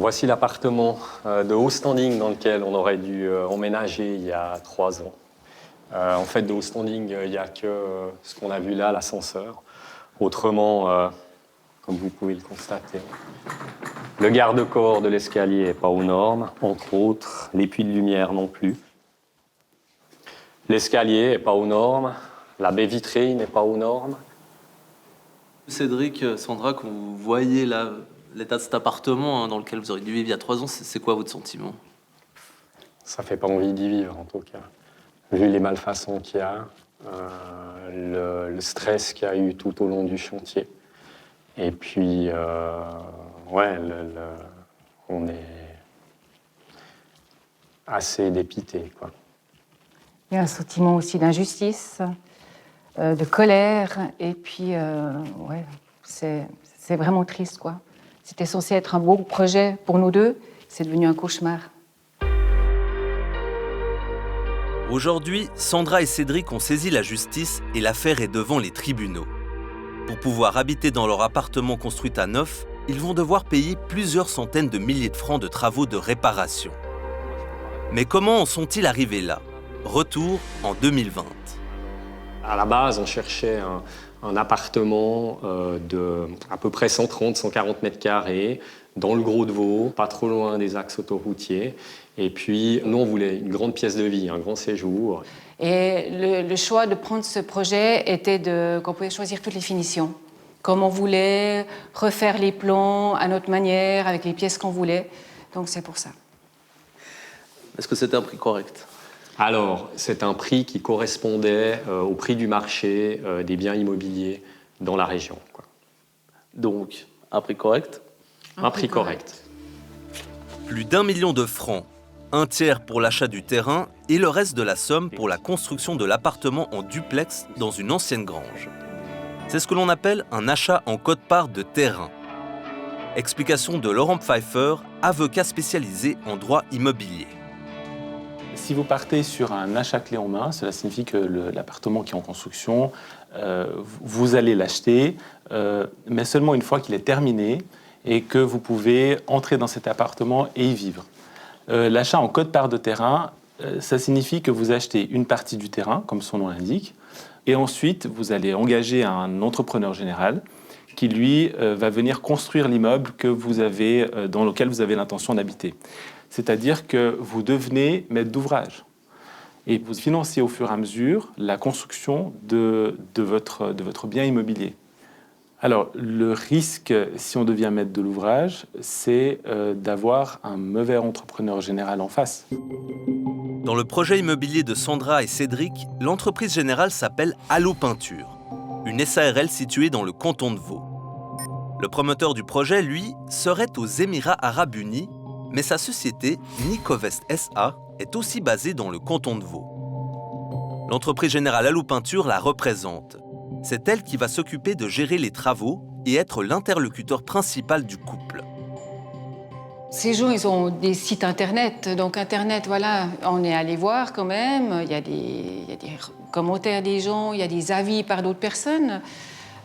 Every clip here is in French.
Voici l'appartement de haut standing dans lequel on aurait dû emménager il y a 3 ans. En fait, de haut standing, il n'y a que ce qu'on a vu là, l'ascenseur. Autrement, comme vous pouvez le constater, le garde-corps de l'escalier n'est pas aux normes, entre autres, les puits de lumière non plus. L'escalier n'est pas aux normes, la baie vitrée n'est pas aux normes. Cédric, Sandra, quand vous voyez là, l'état de cet appartement dans lequel vous auriez dû vivre il y a 3 ans, c'est quoi votre sentiment? Ça ne fait pas envie d'y vivre, en tout cas. Vu les malfaçons qu'il y a, le stress qu'il y a eu tout au long du chantier. Et puis, on est assez dépité, quoi. Il y a un sentiment aussi d'injustice, de colère, et puis, c'est vraiment triste, quoi. C'était censé être un beau projet pour nous deux, c'est devenu un cauchemar. Aujourd'hui, Sandra et Cédric ont saisi la justice et l'affaire est devant les tribunaux. Pour pouvoir habiter dans leur appartement construit à neuf, ils vont devoir payer plusieurs centaines de milliers de francs de travaux de réparation. Mais comment en sont-ils arrivés là? Retour en 2020. À la base, on cherchait un appartement de à peu près 130-140 mètres carrés dans le Gros-de-Vaud, pas trop loin des axes autoroutiers. Et puis, nous, on voulait une grande pièce de vie, un grand séjour. Et le choix de prendre ce projet était qu'on pouvait choisir toutes les finitions. Comme on voulait, refaire les plans à notre manière, avec les pièces qu'on voulait. Donc c'est pour ça. Est-ce que c'était un prix correct? Alors, c'est un prix qui correspondait au prix du marché des biens immobiliers dans la région, quoi. Donc, un prix correct? Un prix correct. Plus d'1 million de francs, un tiers pour l'achat du terrain et le reste de la somme pour la construction de l'appartement en duplex dans une ancienne grange. C'est ce que l'on appelle un achat en quote-part de terrain. Explication de Laurent Pfeiffer, avocat spécialisé en droit immobilier. Si vous partez sur un achat clé en main, cela signifie que l'appartement qui est en construction, vous allez l'acheter, mais seulement une fois qu'il est terminé et que vous pouvez entrer dans cet appartement et y vivre. L'achat en quote-part de terrain, ça signifie que vous achetez une partie du terrain, comme son nom l'indique, et ensuite vous allez engager un entrepreneur général qui, lui, va venir construire l'immeuble dans lequel vous avez l'intention d'habiter. C'est-à-dire que vous devenez maître d'ouvrage. Et vous financez au fur et à mesure la construction de votre bien immobilier. Alors, le risque, si on devient maître de l'ouvrage, c'est d'avoir un mauvais entrepreneur général en face. Dans le projet immobilier de Sandra et Cédric, l'entreprise générale s'appelle Allo Peinture, une SARL située dans le canton de Vaud. Le promoteur du projet, lui, serait aux Émirats Arabes Unis, mais sa société, Nicovest SA, est aussi basée dans le canton de Vaud. L'entreprise générale Allo Peinture la représente. C'est elle qui va s'occuper de gérer les travaux et être l'interlocuteur principal du couple. Ces gens, ils ont des sites internet. Donc internet, voilà, on est allé voir quand même. Il y a des commentaires des gens, il y a des avis par d'autres personnes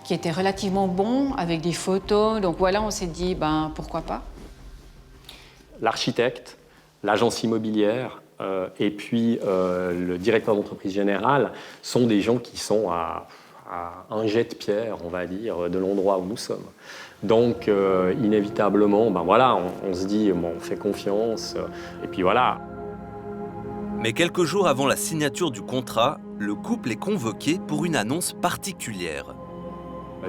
qui étaient relativement bons, avec des photos. Donc voilà, on s'est dit, pourquoi pas. L'architecte, l'agence immobilière et puis le directeur d'entreprise générale sont des gens qui sont à un jet de pierre, on va dire, de l'endroit où nous sommes. Donc, inévitablement, on se dit, on fait confiance, et puis voilà. Mais quelques jours avant la signature du contrat, le couple est convoqué pour une annonce particulière.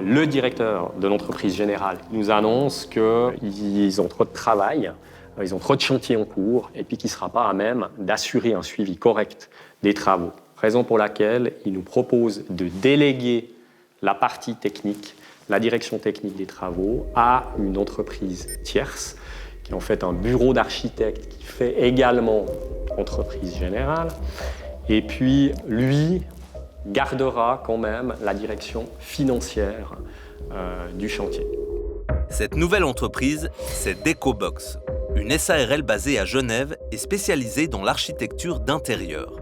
Le directeur de l'entreprise générale nous annonce qu'ils ont trop de travail, ils ont trop de chantiers en cours, et puis qu'il ne sera pas à même d'assurer un suivi correct des travaux. Raison pour laquelle il nous propose de déléguer la partie technique, la direction technique des travaux, à une entreprise tierce, qui est en fait un bureau d'architecte qui fait également entreprise générale. Et puis, lui gardera quand même la direction financière du chantier. Cette nouvelle entreprise, c'est Decobox, une SARL basée à Genève et spécialisée dans l'architecture d'intérieur.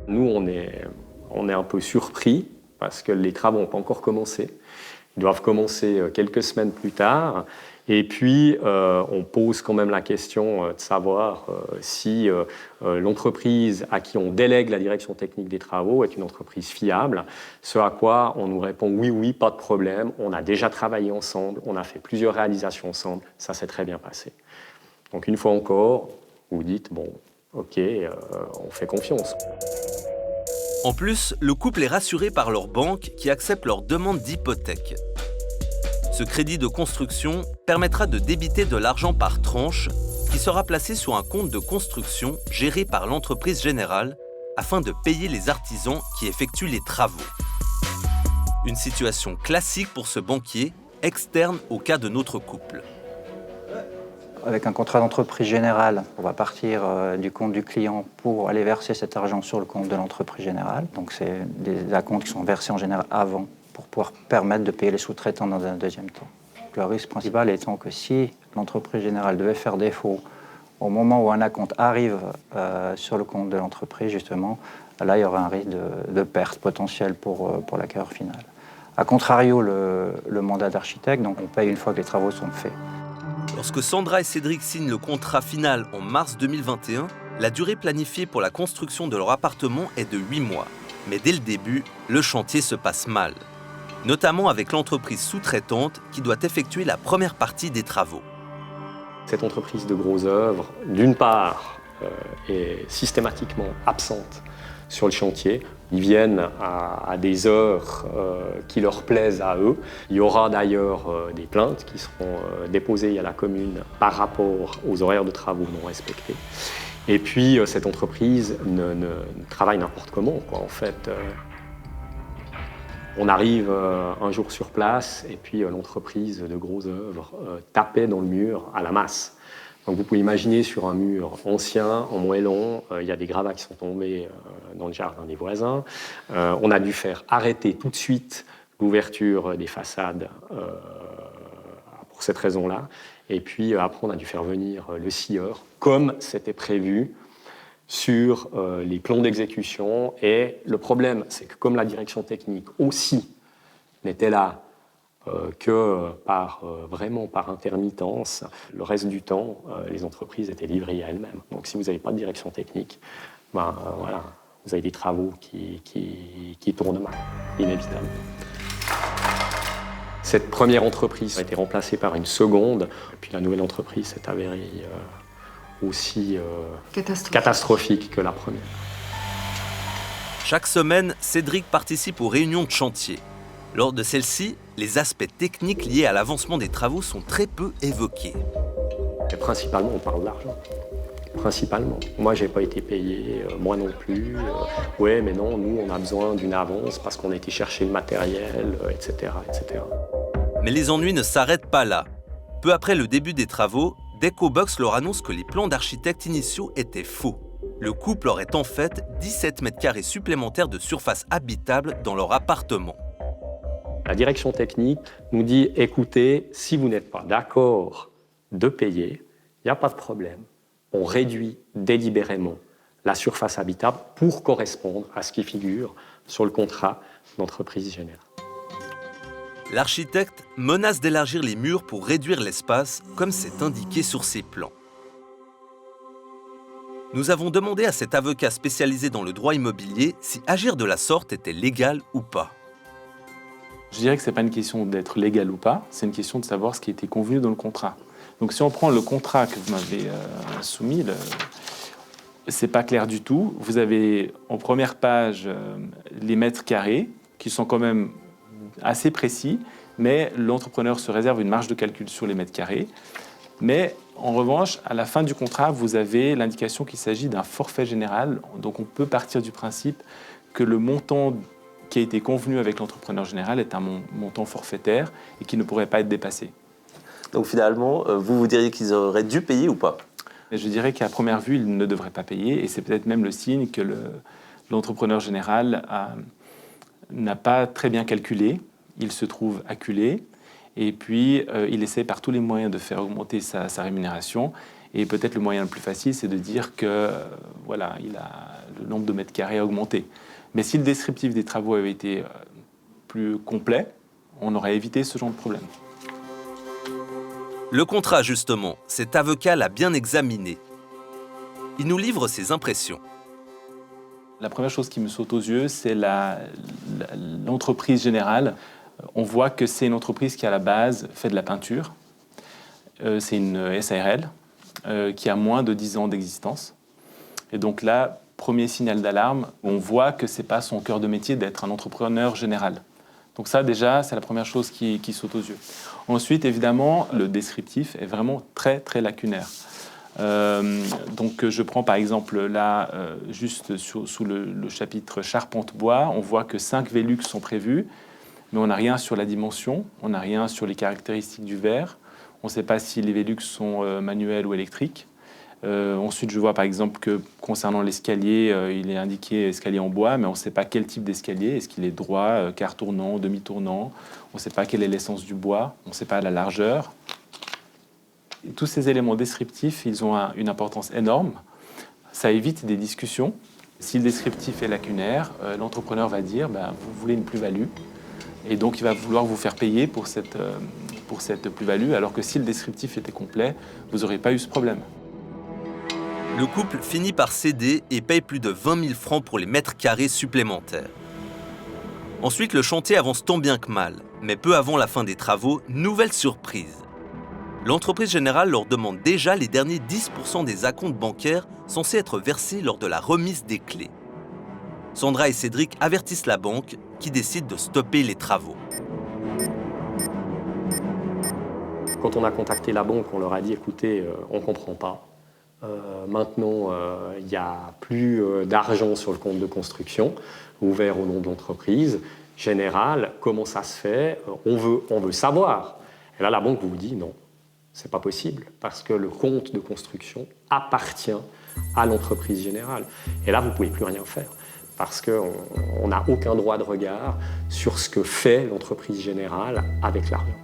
Nous, on est un peu surpris parce que les travaux n'ont pas encore commencé. Ils doivent commencer quelques semaines plus tard. Et puis, on pose quand même la question de savoir si l'entreprise à qui on délègue la direction technique des travaux est une entreprise fiable. Ce à quoi on nous répond oui, oui, pas de problème, on a déjà travaillé ensemble, on a fait plusieurs réalisations ensemble, ça s'est très bien passé. Donc une fois encore, vous dites, bon, ok, on fait confiance. En plus, le couple est rassuré par leur banque qui accepte leur demande d'hypothèque. Ce crédit de construction permettra de débiter de l'argent par tranche qui sera placé sur un compte de construction géré par l'entreprise générale afin de payer les artisans qui effectuent les travaux. Une situation classique pour ce banquier, externe au cas de notre couple. Avec un contrat d'entreprise générale, on va partir du compte du client pour aller verser cet argent sur le compte de l'entreprise générale. Donc c'est des acomptes qui sont versés en général avant pour pouvoir permettre de payer les sous-traitants dans un deuxième temps. Le risque principal étant que si l'entreprise générale devait faire défaut au moment où un acompte arrive sur le compte de l'entreprise, justement, là, il y aura un risque de perte potentielle pour l'acquéreur final. A contrario, le mandat d'architecte, donc on paye une fois que les travaux sont faits. Lorsque Sandra et Cédric signent le contrat final en mars 2021, la durée planifiée pour la construction de leur appartement est de 8 mois. Mais dès le début, le chantier se passe mal. Notamment avec l'entreprise sous-traitante qui doit effectuer la première partie des travaux. Cette entreprise de gros œuvres, d'une part, est systématiquement absente sur le chantier. Ils viennent à des heures qui leur plaisent à eux. Il y aura d'ailleurs des plaintes qui seront déposées à la commune par rapport aux horaires de travaux non respectés. Et puis, cette entreprise ne travaille n'importe comment, quoi. En fait, on arrive un jour sur place et puis l'entreprise de gros œuvres tapait dans le mur à la masse. Donc vous pouvez imaginer sur un mur ancien, en moellon, il y a des gravats qui sont tombés dans le jardin des voisins. On a dû faire arrêter tout de suite l'ouverture des façades pour cette raison-là. Et puis après, on a dû faire venir le scieur, comme c'était prévu sur les plans d'exécution. Et le problème, c'est que comme la direction technique aussi n'était là que vraiment par intermittence, le reste du temps, les entreprises étaient livrées à elles-mêmes. Donc si vous n'avez pas de direction technique, voilà, vous avez des travaux qui tournent mal, inévitablement. Cette première entreprise a été remplacée par une seconde, puis la nouvelle entreprise s'est avérée aussi catastrophique que la première. Chaque semaine, Cédric participe aux réunions de chantier. Lors de celles-ci, les aspects techniques liés à l'avancement des travaux sont très peu évoqués. Et principalement, on parle d'argent. Principalement. Moi, je n'ai pas été payé, moi non plus. Ouais, mais non, nous, on a besoin d'une avance parce qu'on a été chercher le matériel, etc., etc. Mais les ennuis ne s'arrêtent pas là. Peu après le début des travaux, Decobox leur annonce que les plans d'architectes initiaux étaient faux. Le couple aurait en fait 17 mètres carrés supplémentaires de surface habitable dans leur appartement. La direction technique nous dit, écoutez, si vous n'êtes pas d'accord de payer, il n'y a pas de problème. On réduit délibérément la surface habitable pour correspondre à ce qui figure sur le contrat d'entreprise générale. L'architecte menace d'élargir les murs pour réduire l'espace, comme c'est indiqué sur ses plans. Nous avons demandé à cet avocat spécialisé dans le droit immobilier si agir de la sorte était légal ou pas. Je dirais que ce n'est pas une question d'être légal ou pas, c'est une question de savoir ce qui a été convenu dans le contrat. Donc si on prend le contrat que vous m'avez soumis, c'est pas clair du tout. Vous avez en première page les mètres carrés qui sont quand même assez précis, mais l'entrepreneur se réserve une marge de calcul sur les mètres carrés. Mais en revanche, à la fin du contrat, vous avez l'indication qu'il s'agit d'un forfait général. Donc on peut partir du principe que le montant qui a été convenu avec l'entrepreneur général est un montant forfaitaire et qui ne pourrait pas être dépassé. Donc finalement, vous diriez qu'ils auraient dû payer ou pas? Je dirais qu'à première vue, ils ne devraient pas payer, et c'est peut-être même le signe que l'entrepreneur général n'a pas très bien calculé. Il se trouve acculé, et puis il essaie par tous les moyens de faire augmenter sa rémunération. Et peut-être le moyen le plus facile, c'est de dire que voilà, le nombre de mètres carrés a augmenté. Mais si le descriptif des travaux avait été plus complet, on aurait évité ce genre de problème. Le contrat, justement, cet avocat l'a bien examiné. Il nous livre ses impressions. La première chose qui me saute aux yeux, c'est l'entreprise générale. On voit que c'est une entreprise qui, à la base, fait de la peinture. C'est une SARL qui a moins de 10 ans d'existence. Et donc là, premier signal d'alarme, on voit que ce n'est pas son cœur de métier d'être un entrepreneur général. Donc ça, déjà, c'est la première chose qui saute aux yeux. Ensuite, évidemment, le descriptif est vraiment très, très lacunaire. Donc je prends par exemple là, juste sous le chapitre charpente-bois, on voit que 5 Velux sont prévus, mais on n'a rien sur la dimension, on n'a rien sur les caractéristiques du verre, on ne sait pas si les Velux sont manuels ou électriques. Ensuite, je vois par exemple que concernant l'escalier, il est indiqué escalier en bois, mais on ne sait pas quel type d'escalier. Est-ce qu'il est droit, quart tournant, demi-tournant? On ne sait pas quelle est l'essence du bois, on ne sait pas la largeur. Et tous ces éléments descriptifs, ils ont une importance énorme. Ça évite des discussions. Si le descriptif est lacunaire, l'entrepreneur va dire vous voulez une plus-value, et donc il va vouloir vous faire payer pour cette plus-value, alors que si le descriptif était complet, vous n'aurez pas eu ce problème. Le couple finit par céder et paye plus de 20 000 francs pour les mètres carrés supplémentaires. Ensuite, le chantier avance tant bien que mal, mais peu avant la fin des travaux, nouvelle surprise. L'entreprise générale leur demande déjà les derniers 10% des acomptes bancaires censés être versés lors de la remise des clés. Sandra et Cédric avertissent la banque qui décide de stopper les travaux. Quand on a contacté la banque, on leur a dit « écoutez, on ne comprend pas. Maintenant, il n'y a plus d'argent sur le compte de construction ouvert au nom de l'entreprise générale. Comment ça se fait? On veut savoir. » Et là, la banque vous dit « non, ce n'est pas possible parce que le compte de construction appartient à l'entreprise générale. » Et là, vous ne pouvez plus rien faire parce qu'on n'a aucun droit de regard sur ce que fait l'entreprise générale avec l'argent.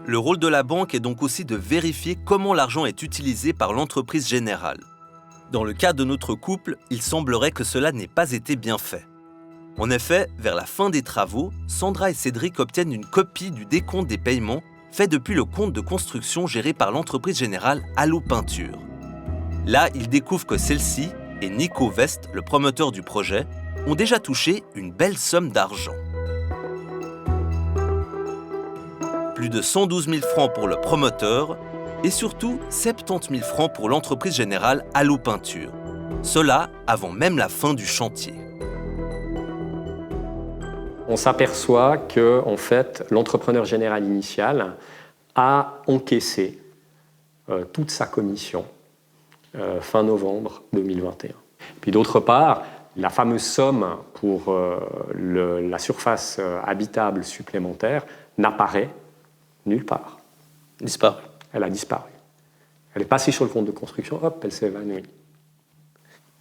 Le rôle de la banque est donc aussi de vérifier comment l'argent est utilisé par l'entreprise générale. Dans le cas de notre couple, il semblerait que cela n'ait pas été bien fait. En effet, vers la fin des travaux, Sandra et Cédric obtiennent une copie du décompte des paiements fait depuis le compte de construction géré par l'entreprise générale Allo Peinture. Là, ils découvrent que celle-ci et Nico West, le promoteur du projet, ont déjà touché une belle somme d'argent. Plus de 112 000 francs pour le promoteur et surtout 70 000 francs pour l'entreprise générale Allo Peinture. Cela avant même la fin du chantier. On s'aperçoit que, en fait, l'entrepreneur général initial a encaissé toute sa commission fin novembre 2021. Puis d'autre part, la fameuse somme pour la surface habitable supplémentaire n'apparaît nulle part. Disparu. Elle a disparu. Elle est passée sur le compte de construction, hop, elle s'est évanouie.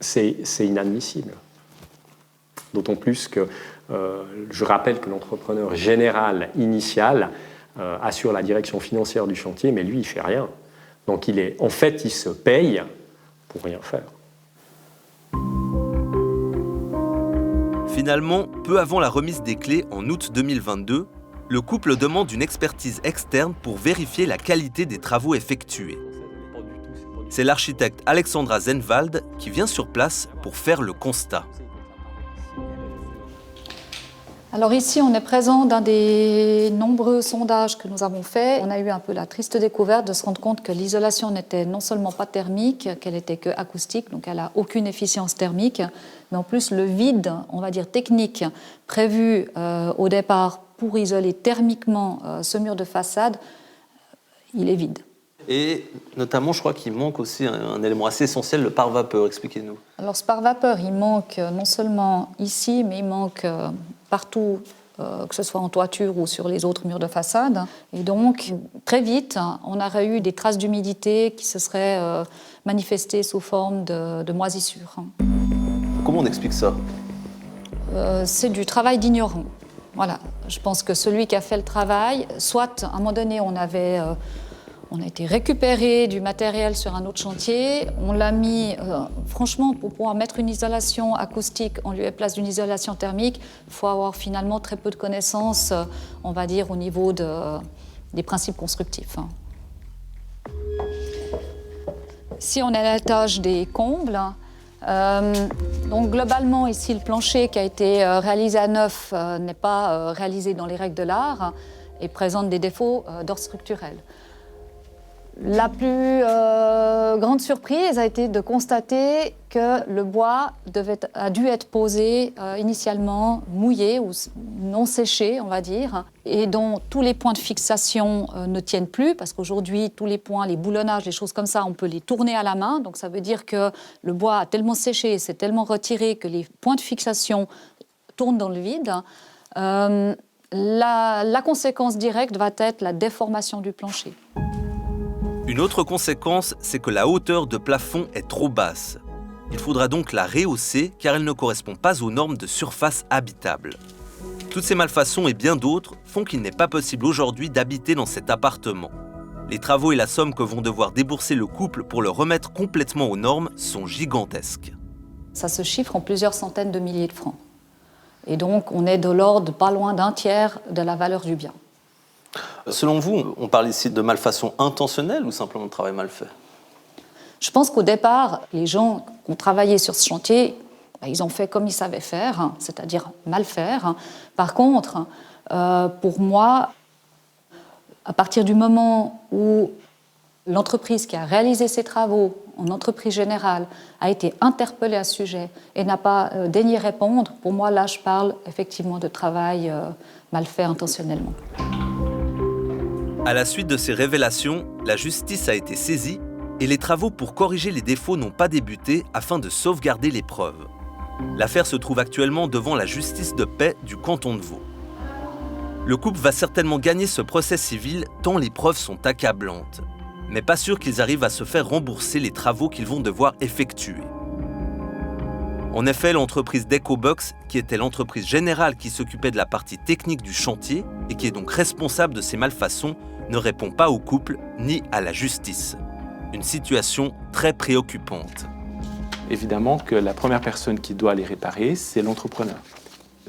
C'est inadmissible. D'autant plus que je rappelle que l'entrepreneur général initial assure la direction financière du chantier, mais lui, il ne fait rien. Donc en fait, il se paye pour rien faire. Finalement, peu avant la remise des clés en août 2022, le couple demande une expertise externe pour vérifier la qualité des travaux effectués. C'est l'architecte Alexandra Zenwald qui vient sur place pour faire le constat. Alors ici, on est présent dans des nombreux sondages que nous avons faits. On a eu un peu la triste découverte de se rendre compte que l'isolation n'était non seulement pas thermique, qu'elle était que acoustique, donc elle n'a aucune efficience thermique, mais en plus le vide, on va dire technique, prévu au départ pour isoler thermiquement ce mur de façade, il est vide. Et notamment, je crois qu'il manque aussi un élément assez essentiel, le pare-vapeur. Expliquez-nous. Alors ce pare-vapeur, il manque non seulement ici, mais il manque partout, que ce soit en toiture ou sur les autres murs de façade. Et donc, très vite, on aurait eu des traces d'humidité qui se seraient manifestées sous forme de moisissure. Comment on explique ça? C'est du travail d'ignorant. Voilà. Je pense que celui qui a fait le travail, soit à un moment donné, on a été récupéré du matériel sur un autre chantier, on l'a mis, franchement, pour pouvoir mettre une isolation acoustique en lieu et place d'une isolation thermique, il faut avoir finalement très peu de connaissances, on va dire, au niveau de des principes constructifs. Si on est à l'étage des combles, donc globalement ici le plancher qui a été réalisé à neuf n'est pas réalisé dans les règles de l'art et présente des défauts d'ordre structurel. La plus grande surprise a été de constater que le bois a dû être posé initialement mouillé ou non séché, on va dire, et dont tous les points de fixation ne tiennent plus, parce qu'aujourd'hui, tous les points, les boulonnages, les choses comme ça, on peut les tourner à la main. Donc ça veut dire que le bois a tellement séché, s'est tellement retiré que les points de fixation tournent dans le vide. La conséquence directe va être la déformation du plancher. Une autre conséquence, c'est que la hauteur de plafond est trop basse. Il faudra donc la rehausser car elle ne correspond pas aux normes de surface habitable. Toutes ces malfaçons et bien d'autres font qu'il n'est pas possible aujourd'hui d'habiter dans cet appartement. Les travaux et la somme que vont devoir débourser le couple pour le remettre complètement aux normes sont gigantesques. Ça se chiffre en plusieurs centaines de milliers de francs. Et donc on est de l'ordre pas loin d'un tiers de la valeur du bien. Selon vous, on parle ici de malfaçon intentionnelle ou simplement de travail mal fait? Je pense qu'au départ, les gens qui ont travaillé sur ce chantier, ils ont fait comme ils savaient faire, c'est-à-dire mal faire. Par contre, pour moi, à partir du moment où l'entreprise qui a réalisé ces travaux en entreprise générale a été interpellée à ce sujet et n'a pas daigné répondre, pour moi, là, je parle effectivement de travail mal fait intentionnellement. À la suite de ces révélations, la justice a été saisie et les travaux pour corriger les défauts n'ont pas débuté afin de sauvegarder les preuves. L'affaire se trouve actuellement devant la justice de paix du canton de Vaud. Le couple va certainement gagner ce procès civil tant les preuves sont accablantes. Mais pas sûr qu'ils arrivent à se faire rembourser les travaux qu'ils vont devoir effectuer. En effet, l'entreprise Decobox, qui était l'entreprise générale qui s'occupait de la partie technique du chantier et qui est donc responsable de ces malfaçons, ne répond pas au couple ni à la justice. Une situation très préoccupante. Évidemment que la première personne qui doit les réparer, c'est l'entrepreneur.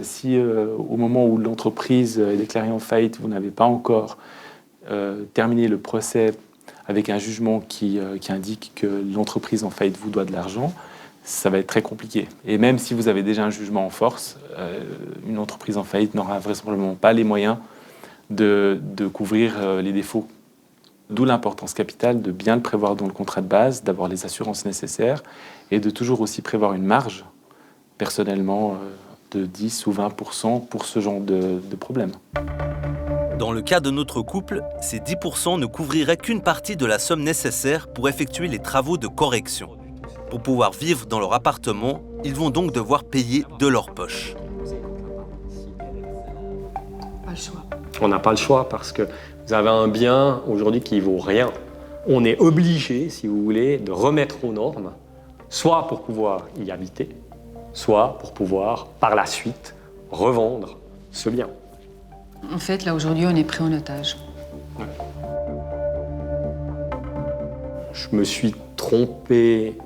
Si au moment où l'entreprise est déclarée en faillite, vous n'avez pas encore terminé le procès avec un jugement qui indique que l'entreprise en faillite vous doit de l'argent, ça va être très compliqué. Et même si vous avez déjà un jugement en force, une entreprise en faillite n'aura vraisemblablement pas les moyens de couvrir les défauts. D'où l'importance capitale de bien le prévoir dans le contrat de base, d'avoir les assurances nécessaires et de toujours aussi prévoir une marge, personnellement, de 10 ou 20% pour ce genre de problème. Dans le cas de notre couple, ces 10% ne couvriraient qu'une partie de la somme nécessaire pour effectuer les travaux de correction. Pour pouvoir vivre dans leur appartement, ils vont donc devoir payer de leur poche. Pas le choix. On n'a pas le choix parce que vous avez un bien aujourd'hui qui vaut rien. On est obligé, si vous voulez, de remettre aux normes, soit pour pouvoir y habiter, soit pour pouvoir, par la suite, revendre ce bien. En fait, là, aujourd'hui, on est pris en otage. Je me suis trompé,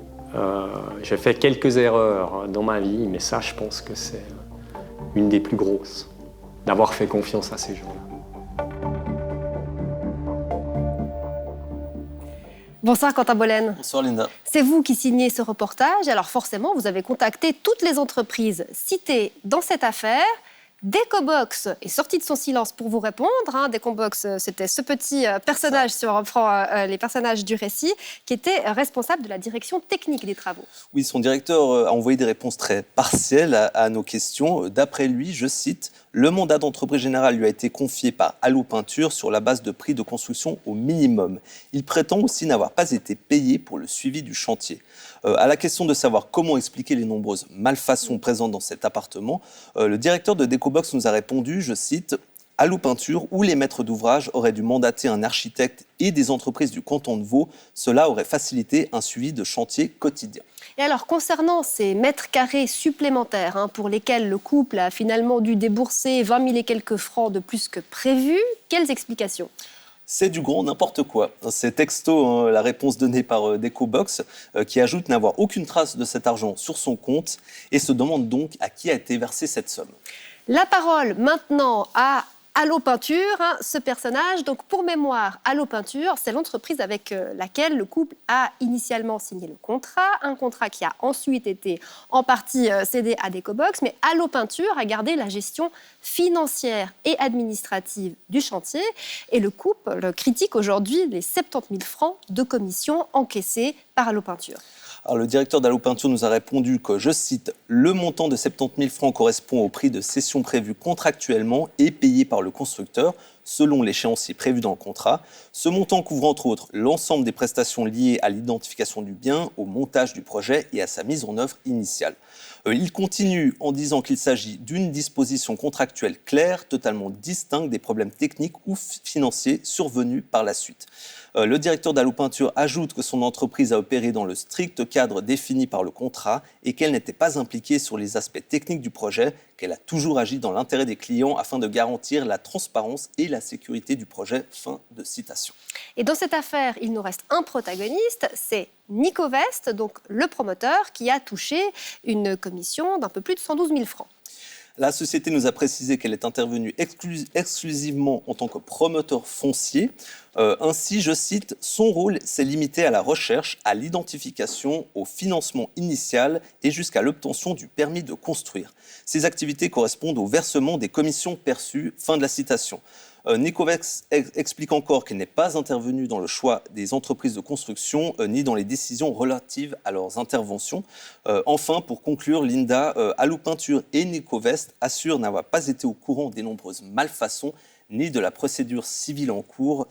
j'ai fait quelques erreurs dans ma vie, mais ça, je pense que c'est une des plus grosses, d'avoir fait confiance à ces gens-là. Bonsoir Quentin Bollen. Bonsoir Linda. C'est vous qui signez ce reportage, alors forcément vous avez contacté toutes les entreprises citées dans cette affaire. Decobox est sorti de son silence pour vous répondre. Decobox, c'était ce petit personnage, si on reprend les personnages du récit, qui était responsable de la direction technique des travaux. Oui, son directeur a envoyé des réponses très partielles à nos questions. D'après lui, je cite, « Le mandat d'entreprise générale lui a été confié par Allo Peinture sur la base de prix de construction au minimum. Il prétend aussi n'avoir pas été payé pour le suivi du chantier. » À la question de savoir comment expliquer les nombreuses malfaçons présentes dans cet appartement, le directeur de Decobox nous a répondu, je cite, « Allo Peinture, où les maîtres d'ouvrage auraient dû mandater un architecte et des entreprises du canton de Vaud, cela aurait facilité un suivi de chantier quotidien. » Et alors, concernant ces mètres carrés supplémentaires pour lesquels le couple a finalement dû débourser 20 000 et quelques francs de plus que prévu, quelles explications ? C'est du grand n'importe quoi. C'est texto la réponse donnée par Decobox qui ajoute n'avoir aucune trace de cet argent sur son compte et se demande donc à qui a été versée cette somme. La parole maintenant à Allo Peinture, ce personnage. Donc, pour mémoire, Allo Peinture, c'est l'entreprise avec laquelle le couple a initialement signé le contrat, un contrat qui a ensuite été en partie cédé à Decobox, mais Allo Peinture a gardé la gestion financière et administrative du chantier, et le couple critique aujourd'hui les 70 000 francs de commission encaissés par Allo Peinture. Alors, le directeur d'Allo Peinture nous a répondu que, je cite, « Le montant de 70 000 francs correspond au prix de cession prévu contractuellement et payé par le constructeur, selon l'échéancier prévu dans le contrat. Ce montant couvre entre autres l'ensemble des prestations liées à l'identification du bien, au montage du projet et à sa mise en œuvre initiale. » Il continue en disant qu'il s'agit d'une disposition contractuelle claire, totalement distincte des problèmes techniques ou financiers survenus par la suite. Le directeur d'Allo Peinture ajoute que son entreprise a opéré dans le strict cadre défini par le contrat et qu'elle n'était pas impliquée sur les aspects techniques du projet, qu'elle a toujours agi dans l'intérêt des clients afin de garantir la transparence et la sécurité du projet. Fin de citation. Et dans cette affaire, il nous reste un protagoniste, c'est Nico West, donc le promoteur, qui a touché une commission d'un peu plus de 112 000 francs. La société nous a précisé qu'elle est intervenue exclusivement en tant que promoteur foncier. Ainsi, je cite, « Son rôle s'est limité à la recherche, à l'identification, au financement initial et jusqu'à l'obtention du permis de construire. Ces activités correspondent au versement des commissions perçues. » Fin de la citation. Nico West explique encore qu'il n'est pas intervenu dans le choix des entreprises de construction ni dans les décisions relatives à leurs interventions. Enfin, pour conclure, Linda, Allo Peinture et Nico West assurent n'avoir pas été au courant des nombreuses malfaçons ni de la procédure civile en cours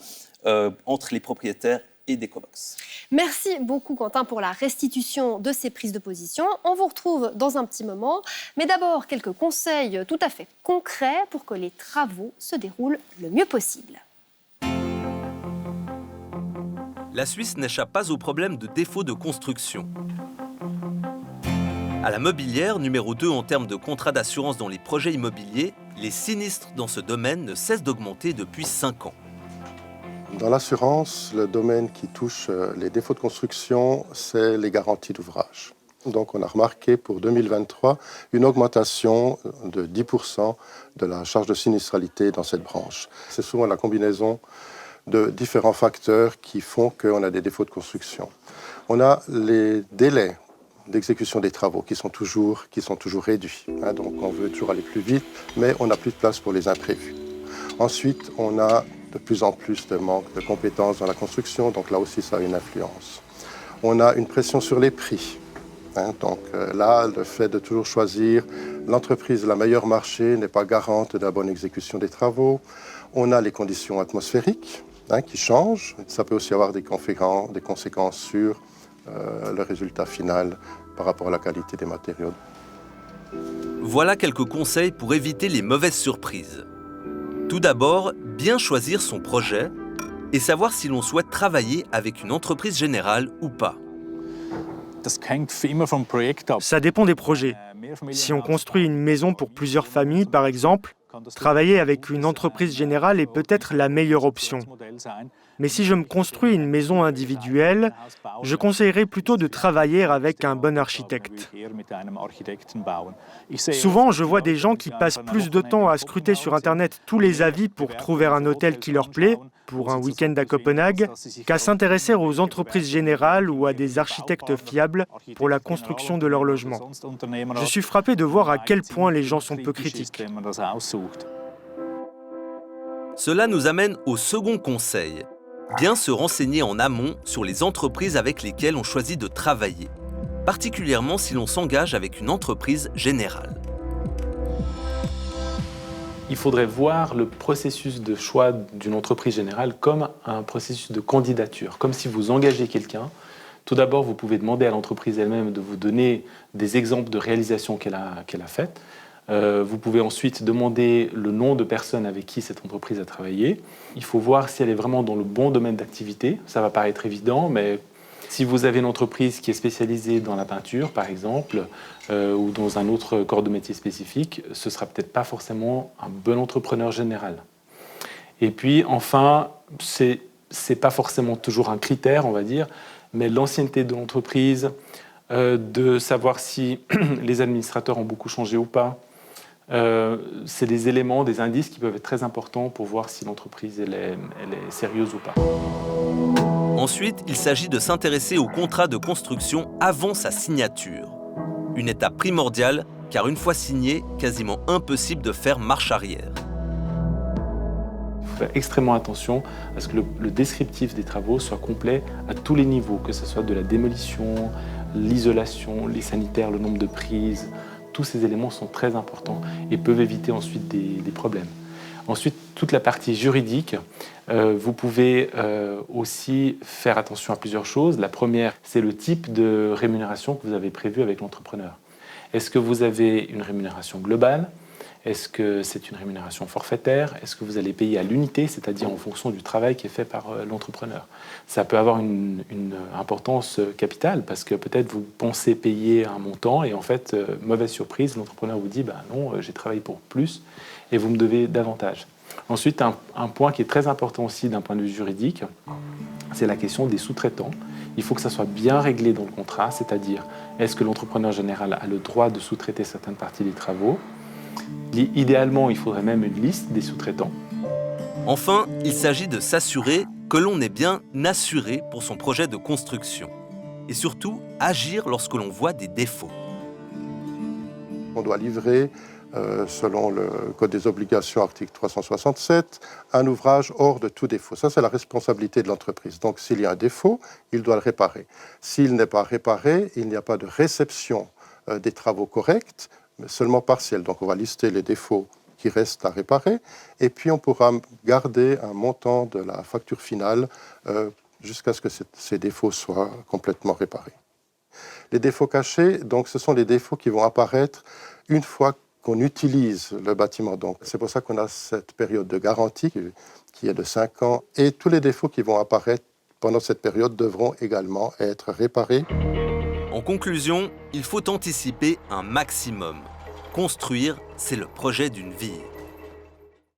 entre les propriétaires et Decobox. Merci beaucoup Quentin pour la restitution de ces prises de position. On vous retrouve dans un petit moment, mais d'abord quelques conseils tout à fait concrets pour que les travaux se déroulent le mieux possible. La Suisse n'échappe pas au problème de défaut de construction. À la Mobilière, numéro 2 en termes de contrats d'assurance dans les projets immobiliers, les sinistres dans ce domaine ne cessent d'augmenter depuis 5 ans. Dans l'assurance, le domaine qui touche les défauts de construction, c'est les garanties d'ouvrage. Donc on a remarqué pour 2023 une augmentation de 10% de la charge de sinistralité dans cette branche. C'est souvent la combinaison de différents facteurs qui font qu'on a des défauts de construction. On a les délais d'exécution des travaux qui sont toujours réduits. Donc on veut toujours aller plus vite, mais on n'a plus de place pour les imprévus. Ensuite, on a de plus en plus de manque de compétences dans la construction, donc là aussi ça a une influence. On a une pression sur les prix. Donc là, le fait de toujours choisir l'entreprise la meilleure marché n'est pas garante de la bonne exécution des travaux. On a les conditions atmosphériques qui changent. Ça peut aussi avoir des conséquences sur le résultat final par rapport à la qualité des matériaux. Voilà quelques conseils pour éviter les mauvaises surprises. Tout d'abord, bien choisir son projet et savoir si l'on souhaite travailler avec une entreprise générale ou pas. Ça dépend des projets. Si on construit une maison pour plusieurs familles, par exemple, travailler avec une entreprise générale est peut-être la meilleure option. Mais si je me construis une maison individuelle, je conseillerais plutôt de travailler avec un bon architecte. Souvent, je vois des gens qui passent plus de temps à scruter sur Internet tous les avis pour trouver un hôtel qui leur plaît, pour un week-end à Copenhague, qu'à s'intéresser aux entreprises générales ou à des architectes fiables pour la construction de leur logement. Je suis frappé de voir à quel point les gens sont peu critiques. Cela nous amène au second conseil. Bien se renseigner en amont sur les entreprises avec lesquelles on choisit de travailler, particulièrement si l'on s'engage avec une entreprise générale. Il faudrait voir le processus de choix d'une entreprise générale comme un processus de candidature, comme si vous engagez quelqu'un. Tout d'abord, vous pouvez demander à l'entreprise elle-même de vous donner des exemples de réalisations qu'elle a faites. Vous pouvez ensuite demander le nom de personnes avec qui cette entreprise a travaillé. Il faut voir si elle est vraiment dans le bon domaine d'activité. Ça va paraître évident, mais si vous avez une entreprise qui est spécialisée dans la peinture, par exemple, ou dans un autre corps de métier spécifique, ce ne sera peut-être pas forcément un bon entrepreneur général. Et puis, enfin, c'est pas forcément toujours un critère, on va dire, mais l'ancienneté de l'entreprise, de savoir si les administrateurs ont beaucoup changé ou pas, C'est des éléments, des indices qui peuvent être très importants pour voir si l'entreprise elle est sérieuse ou pas. Ensuite, il s'agit de s'intéresser au contrat de construction avant sa signature. Une étape primordiale, car une fois signé, quasiment impossible de faire marche arrière. Il faut faire extrêmement attention à ce que le descriptif des travaux soit complet à tous les niveaux, que ce soit de la démolition, l'isolation, les sanitaires, le nombre de prises. Tous ces éléments sont très importants et peuvent éviter ensuite des problèmes. Ensuite, toute la partie juridique, vous pouvez aussi faire attention à plusieurs choses. La première, c'est le type de rémunération que vous avez prévu avec l'entrepreneur. Est-ce que vous avez une rémunération globale ? Est-ce que c'est une rémunération forfaitaire? Est-ce que vous allez payer à l'unité, c'est-à-dire en fonction du travail qui est fait par l'entrepreneur? Ça peut avoir une importance capitale parce que peut-être vous pensez payer un montant et en fait, mauvaise surprise, l'entrepreneur vous dit non, j'ai travaillé pour plus et vous me devez davantage. Ensuite, un point qui est très important aussi d'un point de vue juridique, c'est la question des sous-traitants. Il faut que ça soit bien réglé dans le contrat, c'est-à-dire est-ce que l'entrepreneur général a le droit de sous-traiter certaines parties des travaux? Idéalement, il faudrait même une liste des sous-traitants. Enfin, il s'agit de s'assurer que l'on est bien assuré pour son projet de construction. Et surtout, agir lorsque l'on voit des défauts. On doit livrer, selon le Code des obligations, article 367, un ouvrage hors de tout défaut. Ça, c'est la responsabilité de l'entreprise. Donc, s'il y a un défaut, il doit le réparer. S'il n'est pas réparé, il n'y a pas de réception des travaux corrects, mais seulement partielle. Donc, on va lister les défauts qui restent à réparer, et puis on pourra garder un montant de la facture finale jusqu'à ce que ces défauts soient complètement réparés. Les défauts cachés, donc, ce sont les défauts qui vont apparaître une fois qu'on utilise le bâtiment. Donc, c'est pour ça qu'on a cette période de garantie qui est de 5 ans, et tous les défauts qui vont apparaître pendant cette période devront également être réparés. En conclusion, il faut anticiper un maximum. Construire, c'est le projet d'une vie.